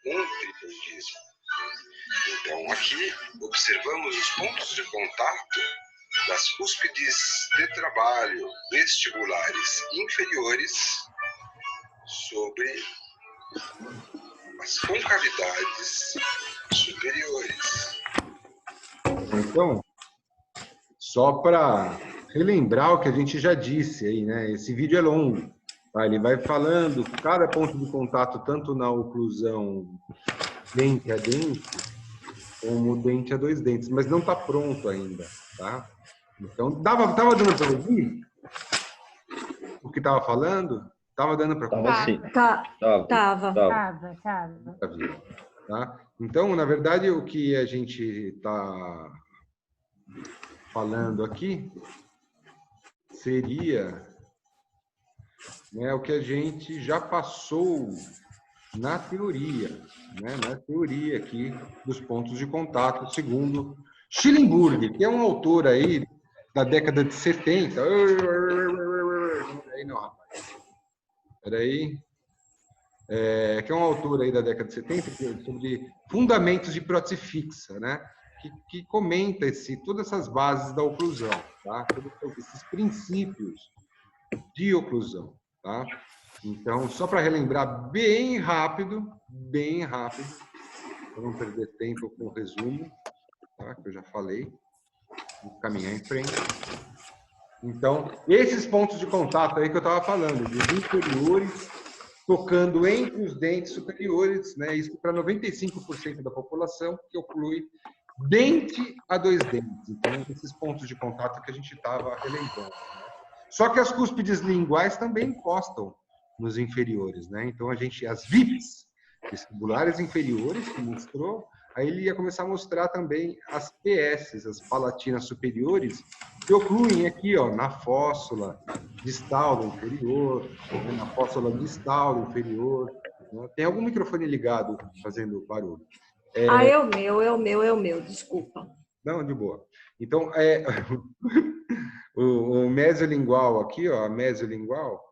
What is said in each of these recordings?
um tripoidismo. Então, aqui observamos os pontos de contato das cúspides de trabalho vestibulares inferiores sobre as concavidades superiores. Então, só para relembrar o que a gente já disse aí, né? Esse vídeo é longo, tá? Ele vai falando cada ponto de contato, tanto na oclusão dente a dente, como dente a dois dentes, mas não está pronto ainda, tá? Então, tava dando para ouvir o que estava falando? Tava dando para Tava sim. Tava. Tá? Então, na verdade, o que a gente está falando aqui seria, né, o que a gente já passou na teoria, né, na teoria aqui dos pontos de contato, segundo Schillenburg, que é um autor aí da década de 70. Aí não, rapaz. Peraí. Que é um autor aí da década de 70 sobre fundamentos de prótese fixa, né? Que comenta todas essas bases da oclusão, tá? Todos esses princípios de oclusão, tá? Então, só para relembrar bem rápido, para não perder tempo com o resumo, tá? Que eu já falei, vou caminhar em frente. Então, esses pontos de contato aí que eu estava falando, dos inferiores, tocando entre os dentes superiores, né? Isso para 95% da população, que oclui dente a dois dentes. Então, esses pontos de contato que a gente estava relembrando, né? Só que as cúspides linguais também encostam nos inferiores, né? Então, as VIPs, vestibulares inferiores, que mostrou, aí ele ia começar a mostrar também as PS, as palatinas superiores, que ocluem aqui, ó, na fóssula distal do inferior, na fóssula distal do inferior. Né? Tem algum microfone ligado fazendo barulho? É o meu, desculpa. Não, de boa. Então, o mesiolingual aqui, ó, a mesiolingual,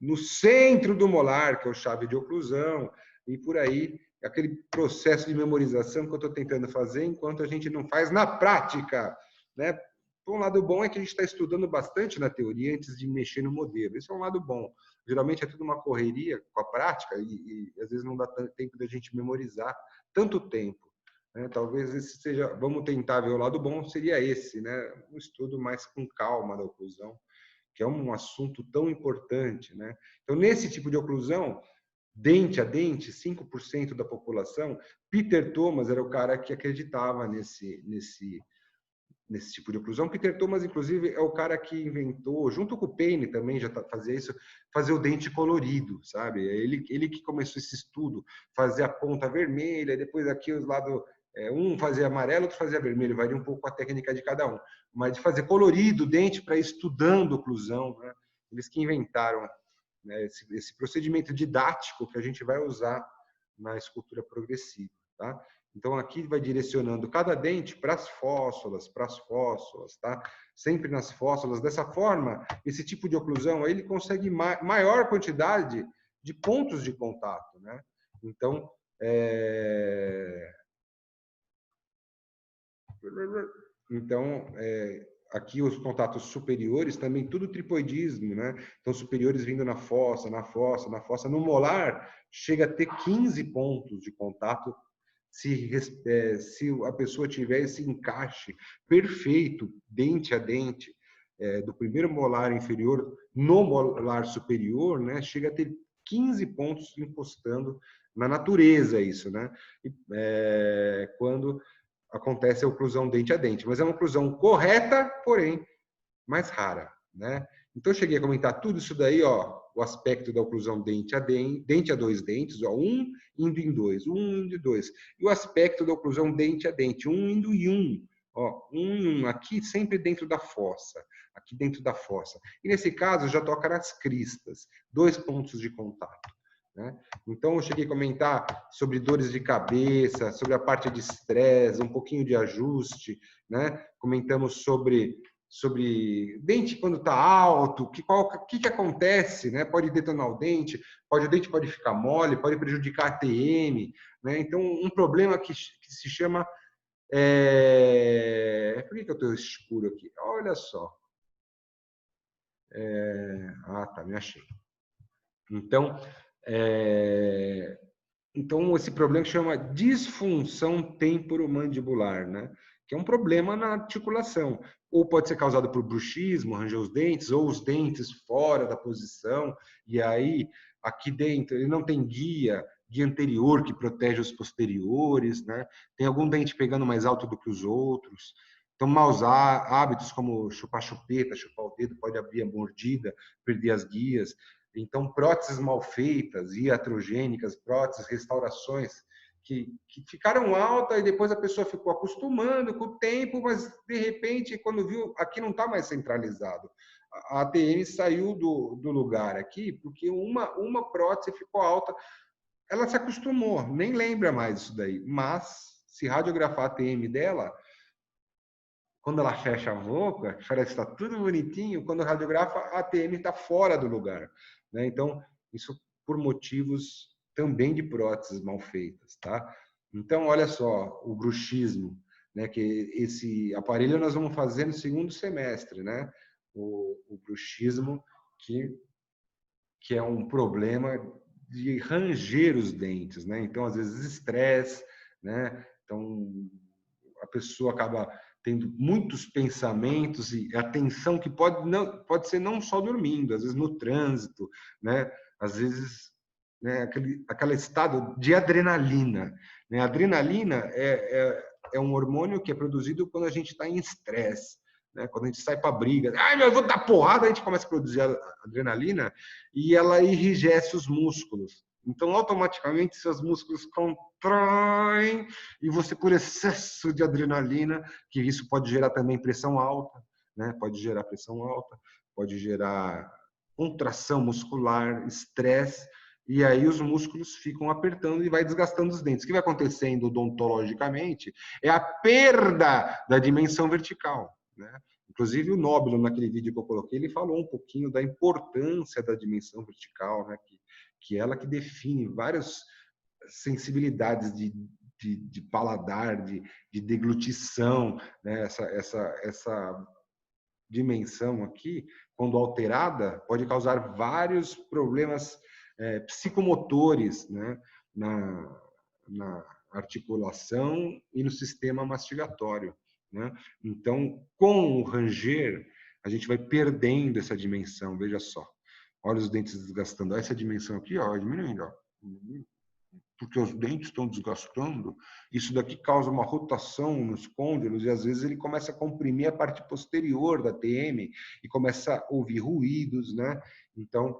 no centro do molar, que é o chave de oclusão, e por aí, aquele processo de memorização que eu estou tentando fazer, enquanto a gente não faz na prática, né? Um lado bom é que a gente está estudando bastante na teoria antes de mexer no modelo. Isso é um lado bom. Geralmente é tudo uma correria com a prática e às vezes não dá tanto tempo da gente memorizar tanto tempo. Né? Talvez esse seja, vamos tentar ver o lado bom, seria esse, né? Um estudo mais com calma da oclusão, que é um assunto tão importante, né? Então, nesse tipo de oclusão, dente a dente, 5% da população, Peter Thomas era o cara que acreditava nesse tipo de oclusão. Peter Thomas, inclusive, é o cara que inventou, junto com o Payne também já fazia isso, fazer o dente colorido, sabe? Ele que começou esse estudo, fazer a ponta vermelha, depois aqui os lados, um fazia amarelo, outro fazia vermelho, varia um pouco a técnica de cada um, mas de fazer colorido o dente para ir estudando oclusão, né? Eles que inventaram, né, esse procedimento didático que a gente vai usar na escultura progressiva, tá? Então, aqui vai direcionando cada dente para as fóssulas, tá? Sempre nas fóssulas. Dessa forma, esse tipo de oclusão, aí ele consegue maior quantidade de pontos de contato, né? Então, aqui os contatos superiores também, tudo tripoidismo, né? Então, superiores vindo na fossa. No molar, chega a ter 15 pontos de contato se a pessoa tiver esse encaixe perfeito, dente a dente, do primeiro molar inferior no molar superior, né, chega a ter 15 pontos encostando na natureza isso, né? Quando acontece a oclusão dente a dente. Mas é uma oclusão correta, porém mais rara, né? Então, eu cheguei a comentar tudo isso daí, ó, o aspecto da oclusão dente a dois dentes, ó, um indo em dois, um indo em dois. E o aspecto da oclusão dente a dente, um indo em um, ó, aqui sempre dentro da fossa, aqui dentro da fossa. E nesse caso, já toca nas cristas, 2 pontos de contato. Né? Então, eu cheguei a comentar sobre dores de cabeça, sobre a parte de estresse, um pouquinho de ajuste, né? Comentamos sobre sobre dente quando está alto, o que acontece, né? Pode detonar o dente pode ficar mole, pode prejudicar a TM, né? Então, um problema que se chama... Por que eu estou escuro aqui? Olha só. Tá, me achei. Então, esse problema que chama disfunção temporomandibular, né? Que é um problema na articulação. Ou pode ser causado por bruxismo, ranger os dentes, ou os dentes fora da posição, e aí, aqui dentro, ele não tem guia anterior que protege os posteriores, né? Tem algum dente pegando mais alto do que os outros. Então, maus hábitos como chupar chupeta, chupar o dedo, pode abrir a mordida, perder as guias. Então, próteses mal feitas, iatrogênicas, próteses, restaurações que ficaram altas e depois a pessoa ficou acostumando com o tempo, mas de repente, quando viu, aqui não está mais centralizado. A ATM saiu do lugar aqui porque uma prótese ficou alta. Ela se acostumou, nem lembra mais isso daí. Mas, se radiografar a ATM dela, quando ela fecha a boca, parece que está tudo bonitinho, quando radiografa, a ATM está fora do lugar, né? Então, isso por motivos também de próteses mal feitas, tá? Então, olha só, o bruxismo, né? Que esse aparelho nós vamos fazer no segundo semestre, né? O bruxismo, que é um problema de ranger os dentes, né? Então, às vezes, estresse, né? Então, a pessoa acaba tendo muitos pensamentos e atenção que pode ser não só dormindo, às vezes no trânsito, né? Às vezes, né, aquele estado de adrenalina, né? A adrenalina é um hormônio que é produzido quando a gente está em estresse, né? Quando a gente sai para briga, eu vou dar porrada, a gente começa a produzir a adrenalina e ela enrijece os músculos. Então, automaticamente, seus músculos contraem e você, por excesso de adrenalina, que isso pode gerar também pressão alta, né? Pode gerar pressão alta, pode gerar contração muscular, estresse, e aí os músculos ficam apertando e vai desgastando os dentes. O que vai acontecendo odontologicamente é a perda da dimensão vertical, né? Inclusive, o Nobilo, naquele vídeo que eu coloquei, ele falou um pouquinho da importância da dimensão vertical, né? Que ela que define várias sensibilidades de paladar, de deglutição, né? Essa dimensão aqui, quando alterada, pode causar vários problemas psicomotores, né? na articulação e no sistema mastigatório, né? Então, com o ranger, a gente vai perdendo essa dimensão, veja só. Olha os dentes desgastando. Olha essa dimensão aqui, ó, diminuindo, ó. Porque os dentes estão desgastando. Isso daqui causa uma rotação nos côndilos e às vezes ele começa a comprimir a parte posterior da TM e começa a ouvir ruídos, né? Então,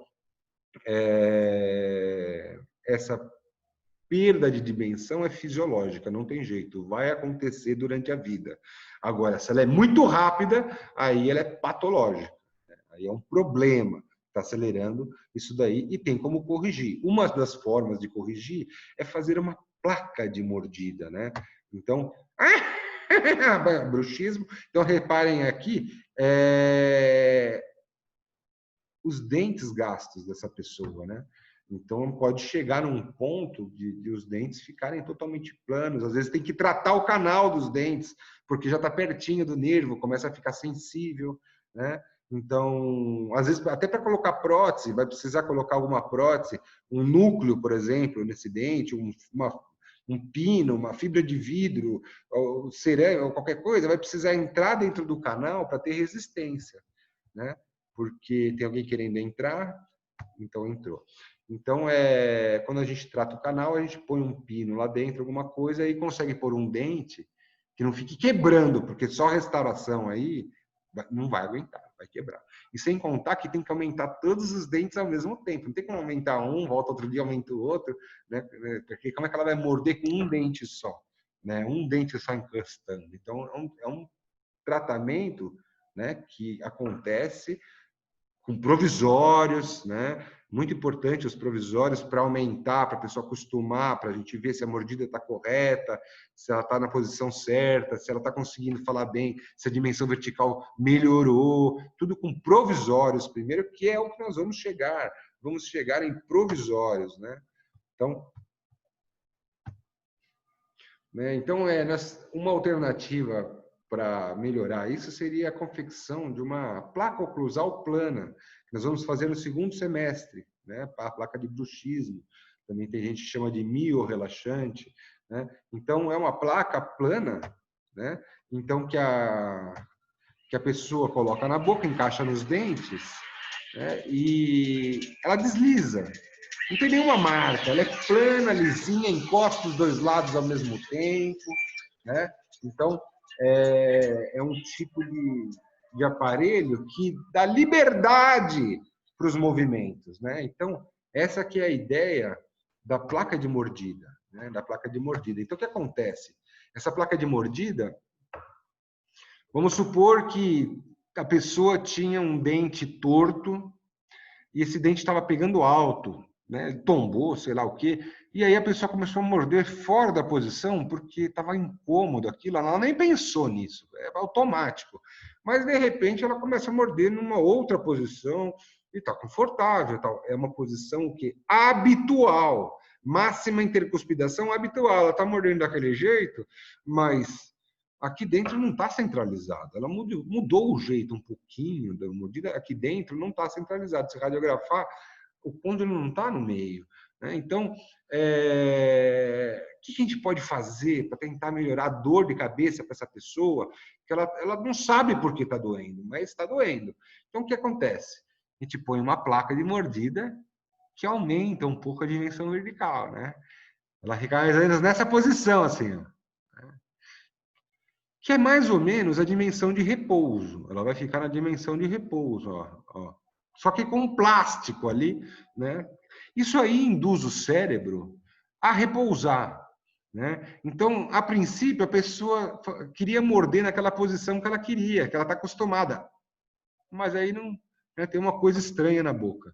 essa perda de dimensão é fisiológica, não tem jeito, vai acontecer durante a vida. Agora, se ela é muito rápida, aí ela é patológica, né? Aí é um problema, está acelerando isso daí e tem como corrigir. Uma das formas de corrigir é fazer uma placa de mordida, né? Então, bruxismo. Então, reparem aqui, os dentes gastos dessa pessoa, né? Então, pode chegar num ponto de os dentes ficarem totalmente planos. Às vezes tem que tratar o canal dos dentes, porque já está pertinho do nervo, começa a ficar sensível, né? Então, às vezes, até para colocar prótese, vai precisar colocar alguma prótese, um núcleo, por exemplo, nesse dente, um pino, uma fibra de vidro, ou cerâmica, ou qualquer coisa, vai precisar entrar dentro do canal para ter resistência, né? Porque tem alguém querendo entrar, então entrou. Então, quando a gente trata o canal, a gente põe um pino lá dentro, alguma coisa, e consegue pôr um dente que não fique quebrando, porque só restauração aí não vai aguentar, vai quebrar. E sem contar que tem que aumentar todos os dentes ao mesmo tempo. Não tem como aumentar um, volta outro dia, aumenta o outro, né? Porque como é que ela vai morder com um dente só? Né? Um dente só encostando. Então, é um tratamento, né, que acontece com provisórios, né? Muito importante os provisórios para aumentar, para a pessoa acostumar, para a gente ver se a mordida está correta, se ela está na posição certa, se ela está conseguindo falar bem, se a dimensão vertical melhorou, tudo com provisórios primeiro, que é o que nós vamos chegar. Vamos chegar em provisórios, né? Então, uma alternativa para melhorar isso seria a confecção de uma placa oclusal plana, que nós vamos fazer no segundo semestre, né? A placa de bruxismo, também tem gente que chama de miorrelaxante, né? Então, é uma placa plana, né? Então, que a pessoa coloca na boca, encaixa nos dentes, né? E ela desliza. Não tem nenhuma marca, ela é plana, lisinha, encosta os dois lados ao mesmo tempo, né? Então, é um tipo de aparelho que dá liberdade para os movimentos, né? Então, essa que é a ideia da placa de mordida, né? Da placa de mordida. Então, o que acontece? Essa placa de mordida, vamos supor que a pessoa tinha um dente torto e esse dente estava pegando alto, né? Tombou, sei lá o quê, e aí a pessoa começou a morder fora da posição porque estava incômodo aquilo, ela nem pensou nisso, é automático. Mas, de repente, ela começa a morder numa outra posição e está confortável. Tal. É uma posição que habitual, máxima intercuspidação habitual. Ela está mordendo daquele jeito, mas aqui dentro não está centralizado. Ela mudou o jeito um pouquinho da mordida. Aqui dentro não está centralizado. Se radiografar, o côndilo não está no meio, né? Então, o que a gente pode fazer para tentar melhorar a dor de cabeça para essa pessoa? Que ela não sabe por que está doendo, mas está doendo. Então, o que acontece? A gente põe uma placa de mordida que aumenta um pouco a dimensão vertical, né? Ela fica mais ou menos nessa posição, assim, ó, que é mais ou menos a dimensão de repouso. Ela vai ficar na dimensão de repouso, ó. Só que com plástico ali, né? Isso aí induz o cérebro a repousar, né? Então, a princípio, a pessoa queria morder naquela posição que ela queria, que ela está acostumada. Mas aí não, né, tem uma coisa estranha na boca.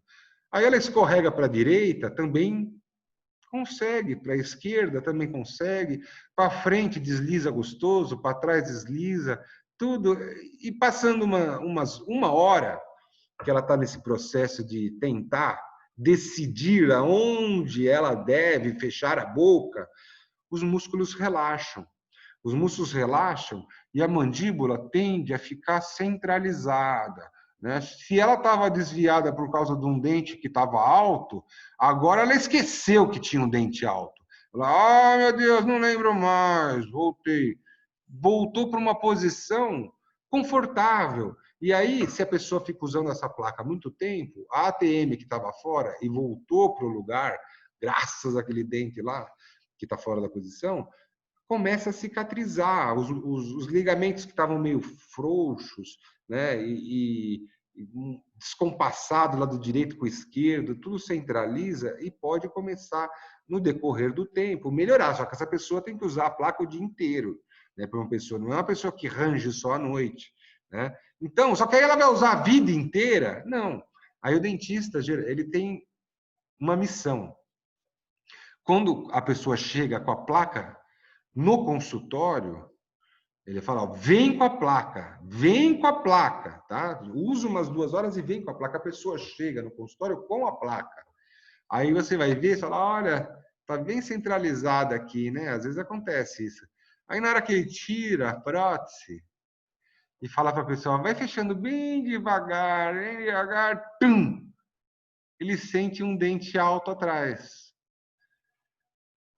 Aí ela escorrega para a direita, também consegue, para a esquerda também consegue, para frente desliza gostoso, para trás desliza, tudo. E passando uma hora, que ela está nesse processo de tentar decidir aonde ela deve fechar a boca, os músculos relaxam. Os músculos relaxam e a mandíbula tende a ficar centralizada, né? Se ela estava desviada por causa de um dente que estava alto, agora ela esqueceu que tinha um dente alto. Ela, meu Deus, não lembro mais, voltei. Voltou para uma posição confortável. E aí, se a pessoa fica usando essa placa há muito tempo, a ATM que estava fora e voltou para o lugar, graças àquele dente lá, que está fora da posição, começa a cicatrizar. Os ligamentos que estavam meio frouxos, né, e descompassado lado direito com o esquerdo, tudo centraliza e pode começar, no decorrer do tempo, melhorar. Só que essa pessoa tem que usar a placa o dia inteiro, né, para uma pessoa. Não é uma pessoa que range só à noite, né? Então, só que aí ela vai usar a vida inteira? Não. Aí o dentista, ele tem uma missão. Quando a pessoa chega com a placa no consultório, ele fala, ó, vem com a placa, tá? Usa umas 2 horas e vem com a placa. A pessoa chega no consultório com a placa. Aí você vai ver e fala, olha, tá bem centralizada aqui, né? Às vezes acontece isso. Aí na hora que ele tira a prótese e fala para a pessoa, vai fechando bem devagar, tum! Ele sente um dente alto atrás.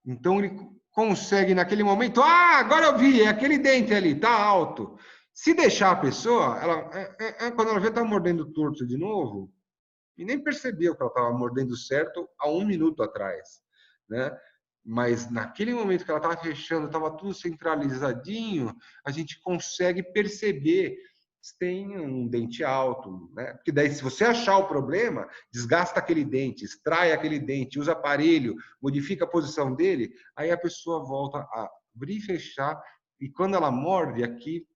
Então ele consegue naquele momento, agora eu vi, é aquele dente ali, tá alto. Se deixar a pessoa, quando ela vê tá mordendo torto de novo, e nem percebeu que ela estava mordendo certo há 1 minuto atrás, né? Mas naquele momento que ela estava fechando, estava tudo centralizadinho, a gente consegue perceber se tem um dente alto, né? Porque daí, se você achar o problema, desgasta aquele dente, extrai aquele dente, usa aparelho, modifica a posição dele, aí a pessoa volta a abrir e fechar, e quando ela morde aqui,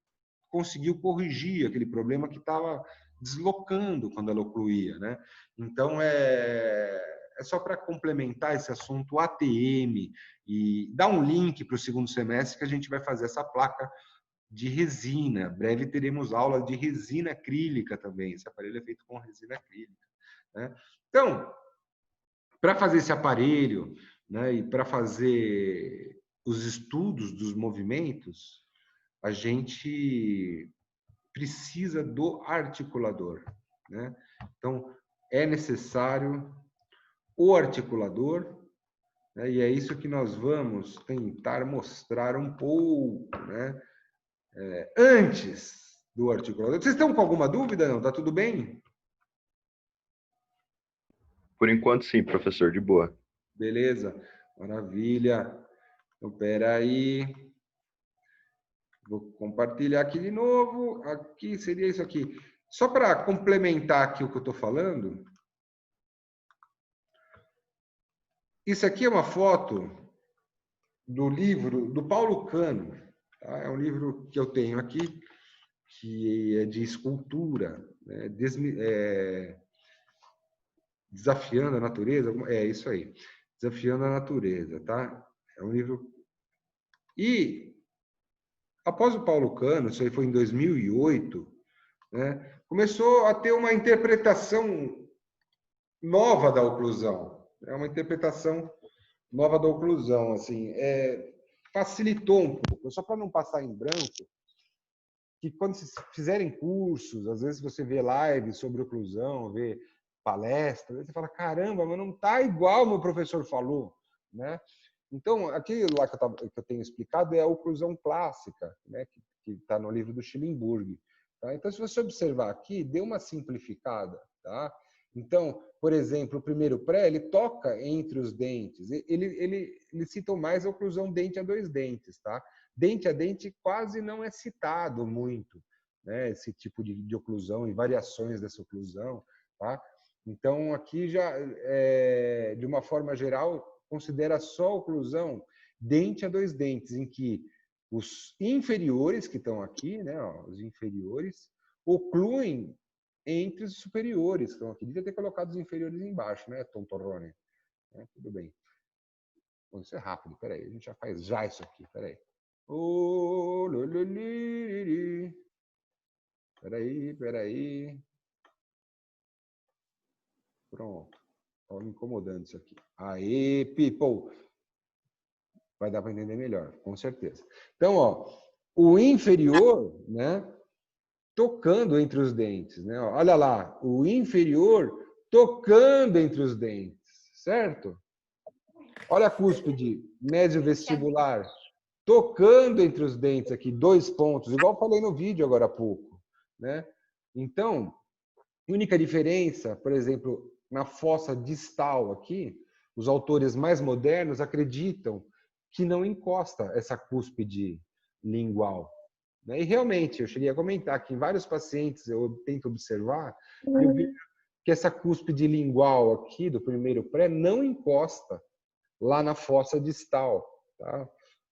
conseguiu corrigir aquele problema que estava deslocando quando ela ocluía, né? Então, é só para complementar esse assunto ATM e dar um link para o segundo semestre que a gente vai fazer essa placa de resina. Breve teremos aula de resina acrílica também. Esse aparelho é feito com resina acrílica, né? Então, para fazer esse aparelho, né, e para fazer os estudos dos movimentos, a gente precisa do articulador, né? Então, é necessário o articulador, né? E é isso que nós vamos tentar mostrar um pouco, né? Antes do articulador. Vocês estão com alguma dúvida? Não? Tá tudo bem? Por enquanto, sim, professor, de boa. Beleza, maravilha. Então, espera aí. Vou compartilhar aqui de novo. Aqui seria isso aqui. Só para complementar aqui o que eu estou falando. Isso aqui é uma foto do livro do Paulo Cano. Tá? É um livro que eu tenho aqui, que é de escultura, né? Desafiando a Natureza. É isso aí. Desafiando a Natureza, tá? É um livro... E, após o Paulo Cano, isso aí foi em 2008, né? Começou a ter uma interpretação nova da oclusão. É uma interpretação nova da oclusão, assim, facilitou um pouco. Só para não passar em branco, que quando vocês fizerem cursos, às vezes você vê lives sobre oclusão, vê palestras, você fala, caramba, mas não está igual o meu professor falou, né? Então, aquilo lá que eu tenho explicado é a oclusão clássica, né? Que está no livro do Schillingburg. Tá? Então, se você observar aqui, deu uma simplificada, tá? Então, por exemplo, o primeiro pré, ele toca entre os dentes. Ele cita mais a oclusão dente a dois dentes, tá? Dente a dente quase não é citado muito, né? Esse tipo de oclusão e variações dessa oclusão, tá? Então, aqui já, de uma forma geral, considera só a oclusão dente a dois dentes, em que os inferiores, que estão aqui, né, ó, os inferiores, ocluem entre os superiores, que estão aqui. Devia ter colocado os inferiores embaixo, né, tontorrone? Tudo bem. Bom, isso é rápido, peraí, a gente já faz já isso aqui, peraí. Peraí. Pronto. Estava me incomodando isso aqui. Aê, people! Vai dar para entender melhor, com certeza. Então, ó, o inferior, né, tocando entre os dentes, né? Olha lá, o inferior tocando entre os dentes, certo? Olha a cúspide mesiovestibular tocando entre os dentes aqui, 2 pontos, igual eu falei no vídeo agora há pouco, né? Então, a única diferença, por exemplo, na fossa distal aqui, os autores mais modernos acreditam que não encosta essa cúspide lingual. E realmente, eu cheguei a comentar que em vários pacientes eu tento observar, eu vejo que essa cúspide lingual aqui do primeiro pré não encosta lá na fossa distal, tá?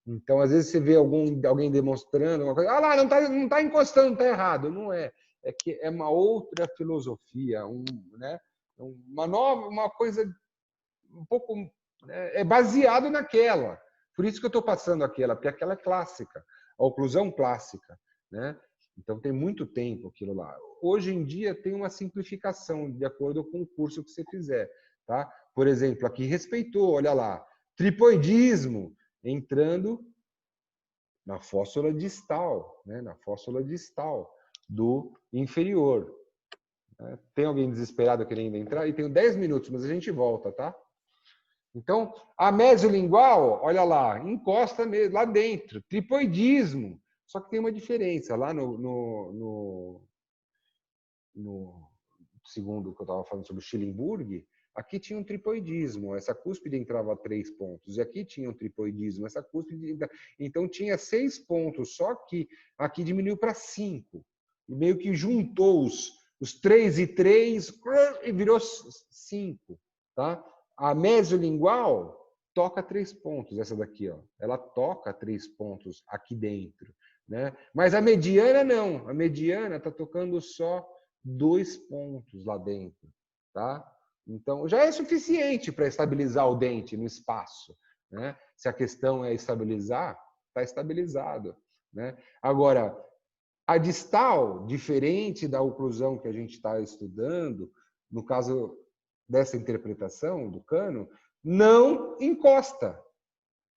Então, às vezes você vê alguém demonstrando uma coisa, lá, não tá encostando, tá errado. Não é. É que é uma outra filosofia, né? Uma coisa um pouco... É baseado naquela. Por isso que eu estou passando aquela, porque aquela é clássica, a oclusão clássica, né? Então, tem muito tempo aquilo lá. Hoje em dia, tem uma simplificação, de acordo com o curso que você fizer, tá? Por exemplo, aqui respeitou, olha lá, tripoidismo, entrando na fóssula distal, né? Na fóssula distal do inferior. Tem alguém desesperado querendo entrar? E tenho 10 minutos, mas a gente volta, tá? Então, a mesiolingual, olha lá, encosta mesmo, lá dentro. Tripoidismo. Só que tem uma diferença. Lá no segundo que eu estava falando sobre o Schillingburg, aqui tinha um tripoidismo. Essa cúspide entrava 3 pontos. E aqui tinha um tripoidismo. Essa cúspide... Então, tinha 6 pontos. Só que aqui diminuiu para 5. E meio que juntou os 3 e 3 e virou 5. Tá? A mesiolingual toca 3 pontos, essa daqui, ó. Ela toca 3 pontos aqui dentro, né? Mas a mediana não. A mediana está tocando só 2 pontos lá dentro, tá? Então, já é suficiente para estabilizar o dente no espaço, né? Se a questão é estabilizar, está estabilizado, né? Agora, a distal, diferente da oclusão que a gente está estudando, no caso dessa interpretação do cano, não encosta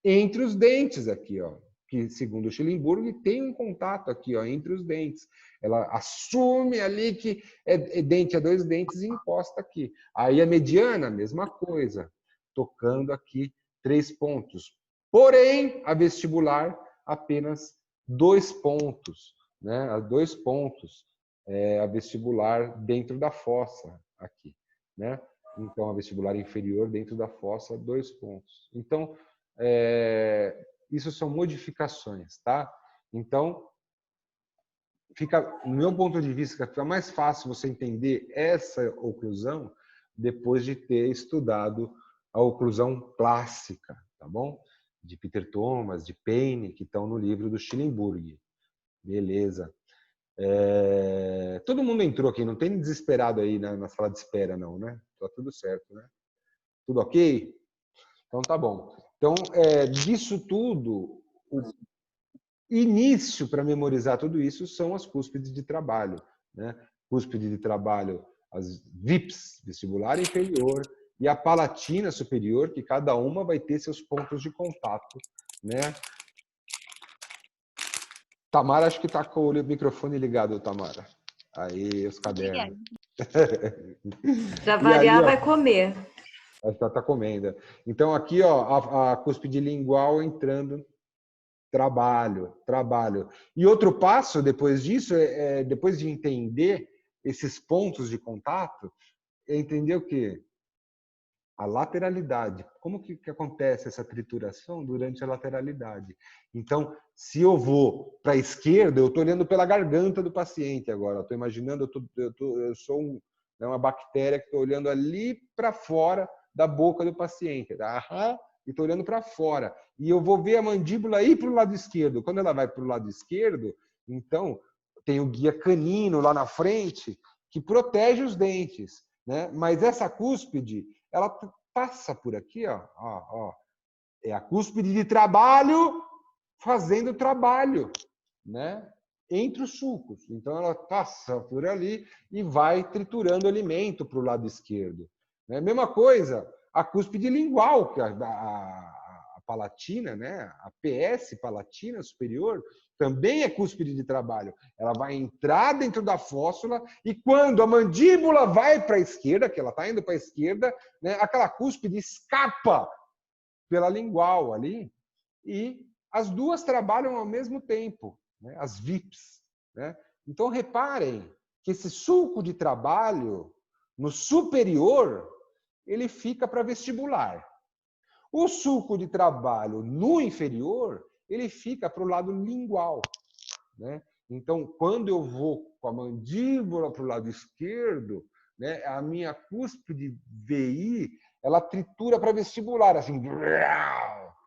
entre os dentes aqui, ó, que segundo o Schillingburg tem um contato aqui, ó, entre os dentes. Ela assume ali que é dente a 2 dentes e encosta aqui. Aí a mediana, mesma coisa, tocando aqui 3 pontos. Porém, a vestibular apenas 2 pontos, né? 2 pontos, a vestibular dentro da fossa aqui, né? Então a vestibular inferior dentro da fossa 2 pontos. Então isso são modificações, tá? Então, no meu ponto de vista, fica mais fácil você entender essa oclusão depois de ter estudado a oclusão clássica, tá bom? De Peter Thomas, de Payne, que estão no livro do Schillingburg. Beleza. Todo mundo entrou aqui, não tem desesperado aí na sala de espera, não, né? Tá tudo certo, né? Tudo ok? Então, tá bom. Então, disso tudo, o início para memorizar tudo isso são as cúspides de trabalho, né? Cúspide de trabalho, as VIPs, vestibular inferior, e a palatina superior, que cada uma vai ter seus pontos de contato, né? Tamara, acho que está com o microfone ligado, Tamara. Aí, os cadernos. Para variar, vai comer. Está comendo. Então, aqui, ó, a cúspide lingual entrando, trabalho. E outro passo, depois disso, depois de entender esses pontos de contato, é entender o quê? A lateralidade. Como que acontece essa trituração durante a lateralidade? Então, se eu vou para a esquerda, eu estou olhando pela garganta do paciente agora. Estou imaginando, eu sou uma bactéria que estou olhando ali para fora da boca do paciente. Aham, e estou olhando para fora. E eu vou ver a mandíbula ir para o lado esquerdo. Quando ela vai para o lado esquerdo, então, tem o guia canino lá na frente que protege os dentes, né? Mas essa cúspide, ela passa por aqui, ó. É a cúspide de trabalho fazendo trabalho, né? Entre os sulcos. Então, ela passa por ali e vai triturando alimento para o lado esquerdo. Né? Mesma coisa, a cúspide lingual, que a palatina, né? A PS palatina superior, também é cúspide de trabalho. Ela vai entrar dentro da fóssula e quando a mandíbula vai para a esquerda, que ela está indo para a esquerda, né? Aquela cúspide escapa pela lingual ali e as duas trabalham ao mesmo tempo, né? As VIPs. Né? Então, reparem que esse sulco de trabalho no superior, ele fica para vestibular. O sulco de trabalho no inferior, ele fica para o lado lingual. Né? Então, quando eu vou com a mandíbula para o lado esquerdo, né, a minha cúspide VI, ela tritura para vestibular, assim,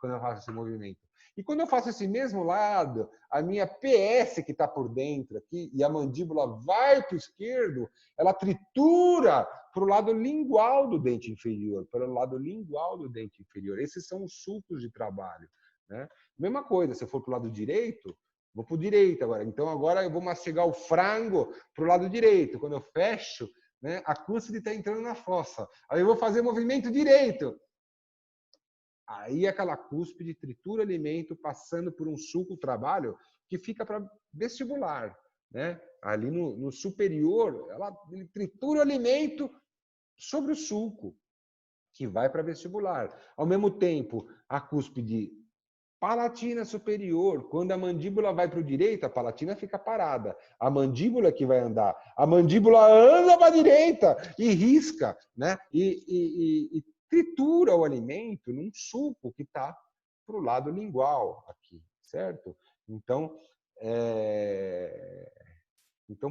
quando eu faço esse movimento. E quando eu faço esse mesmo lado, a minha PS que está por dentro aqui, e a mandíbula vai para o esquerdo, ela tritura para o lado lingual do dente inferior, para o lado lingual do dente inferior. Esses são os sulcos de trabalho. Né? Mesma coisa, se eu for para o lado direito, vou para o direito agora. Então, agora eu vou mastigar o frango para o lado direito. Quando eu fecho, né, a cúspide está entrando na fossa. Aí eu vou fazer o movimento direito. Aí aquela cúspide tritura alimento passando por um sulco trabalho que fica para vestibular. Né? Ali no superior, ele tritura o alimento sobre o sulco, que vai para vestibular. Ao mesmo tempo, a cúspide palatina superior, quando a mandíbula vai para o direito, a palatina fica parada. A mandíbula que vai andar. A mandíbula anda para a direita e risca, né? E tritura o alimento num suco que está para o lado lingual aqui, certo? Então,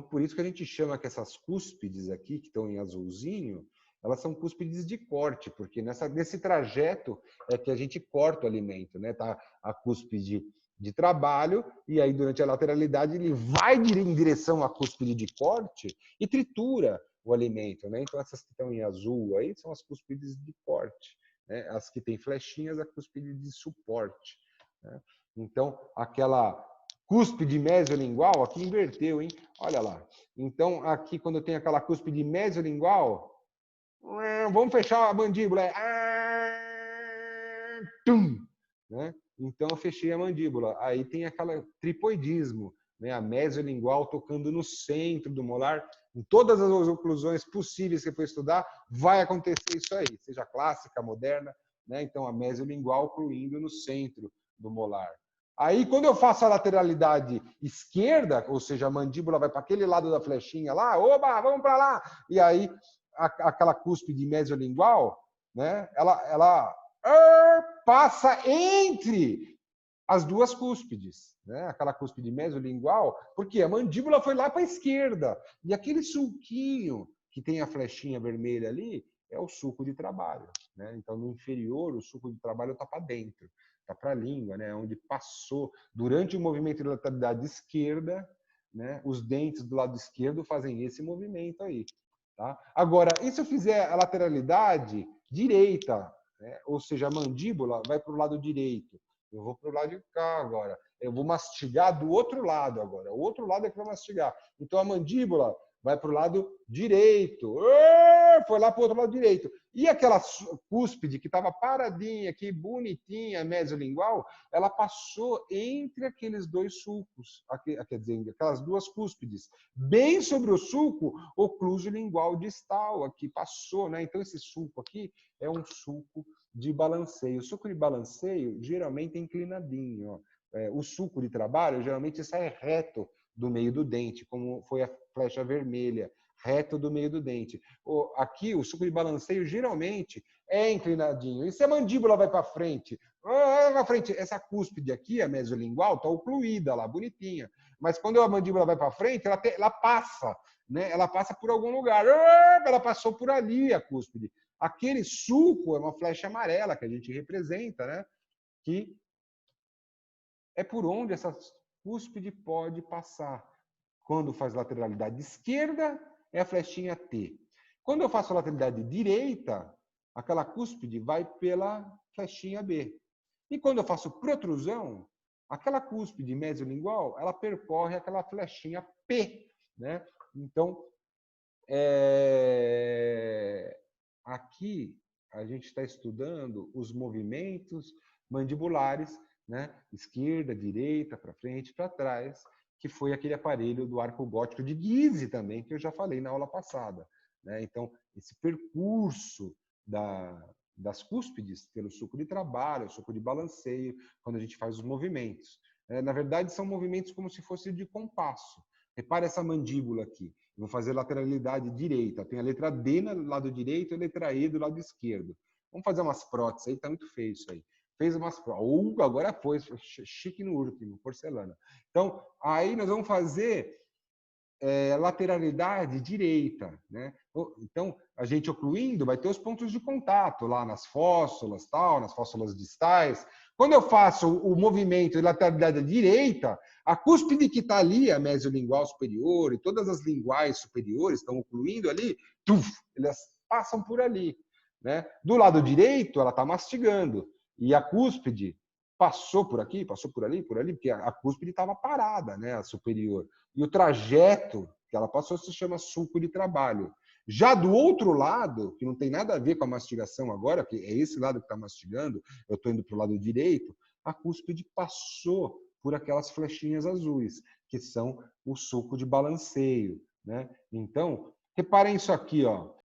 por isso que a gente chama que essas cúspides aqui, que estão em azulzinho, elas são cúspides de corte, porque nesse trajeto é que a gente corta o alimento, né? Tá a cúspide de trabalho, e aí durante a lateralidade ele vai em direção à cúspide de corte e tritura o alimento, né? Então essas que estão em azul aí são as cúspides de corte, né? As que têm flechinhas, a cúspide de suporte, né? Então aquela cúspide mesiolingual, aqui inverteu, hein? Olha lá. Então aqui quando eu tenho aquela cúspide mesiolingual, vamos fechar a mandíbula, né? Então eu fechei a mandíbula. Aí tem aquele tripoidismo, né? A mesiolingual tocando no centro do molar. Em todas as oclusões possíveis que você for estudar, vai acontecer isso aí, seja clássica, moderna, né? Então a mesiolingual ocluindo no centro do molar. Aí quando eu faço a lateralidade esquerda, ou seja, a mandíbula vai para aquele lado da flechinha lá, oba, vamos para lá. E aí aquela cúspide mesiolingual, né? Ela passa entre as duas cúspides, né? Aquela cúspide mesiolingual, porque a mandíbula foi lá para a esquerda. E aquele sulquinho que tem a flechinha vermelha ali é o sulco de trabalho, né? Então, no inferior, o sulco de trabalho está para dentro, está para a língua, né? Onde passou, durante o movimento de lateralidade esquerda, né? Os dentes do lado esquerdo fazem esse movimento aí. Tá? Agora, e se eu fizer a lateralidade direita, né? Ou seja, a mandíbula vai para o lado direito, eu vou para o lado de cá agora, eu vou mastigar do outro lado agora, o outro lado é que vai mastigar. Então a mandíbula vai para o lado direito, foi lá para o outro lado direito. E aquela cúspide que estava paradinha aqui, bonitinha, mesiolingual, ela passou entre aqueles dois sulcos, quer dizer, aquelas duas cúspides, bem sobre o sulco ocluso lingual distal, aqui passou, né? Então esse sulco aqui é um sulco de balanceio. O sulco de balanceio geralmente é inclinadinho, ó. O sulco de trabalho geralmente sai reto do meio do dente, como foi a flecha vermelha, reto do meio do dente. Aqui, o sulco de balanceio geralmente é inclinadinho. E se a mandíbula vai para frente? Essa cúspide aqui, a mesiolingual, está ocluída lá, bonitinha. Mas quando a mandíbula vai para frente, ela passa, né? Ela passa por algum lugar. Ela passou por ali, a cúspide. Aquele sulco é uma flecha amarela que a gente representa, né? Que é por onde essa cúspide pode passar. Quando faz lateralidade esquerda, é a flechinha T. Quando eu faço a lateralidade direita, aquela cúspide vai pela flechinha B. E quando eu faço protrusão, aquela cúspide mesiolingual, ela percorre aquela flechinha P, né? Então, aqui a gente está estudando os movimentos mandibulares, né? Esquerda, direita, para frente, para trás, que foi aquele aparelho do arco gótico de Guise também, que eu já falei na aula passada, né? Então, esse percurso das cúspides pelo sulco de trabalho, o sulco de balanceio, quando a gente faz os movimentos. Na verdade, são movimentos como se fosse de compasso. Repare essa mandíbula aqui. Eu vou fazer lateralidade direita. Tem a letra D do lado direito e a letra E do lado esquerdo. Vamos fazer umas próteses aí, tá muito feio isso aí. Fez umas próteses. Agora foi chique no último, porcelana. Então, aí nós vamos fazer lateralidade direita, né? Então, a gente ocluindo vai ter os pontos de contato lá nas fóssulas, tal, nas fóssulas distais. Quando eu faço o movimento de lateralidade direita, a cúspide que está ali, a mesiolingual superior e todas as linguais superiores estão ocluindo ali, elas passam por ali, né? Do lado direito, ela está mastigando. E a cúspide passou por aqui, passou por ali, porque a cúspide estava parada, né? A superior. E o trajeto que ela passou se chama sulco de trabalho. Já do outro lado, que não tem nada a ver com a mastigação agora, que é esse lado que está mastigando, eu estou indo para o lado direito, a cúspide passou por aquelas flechinhas azuis, que são o sulco de balanceio, né? Então, reparem isso aqui, ó.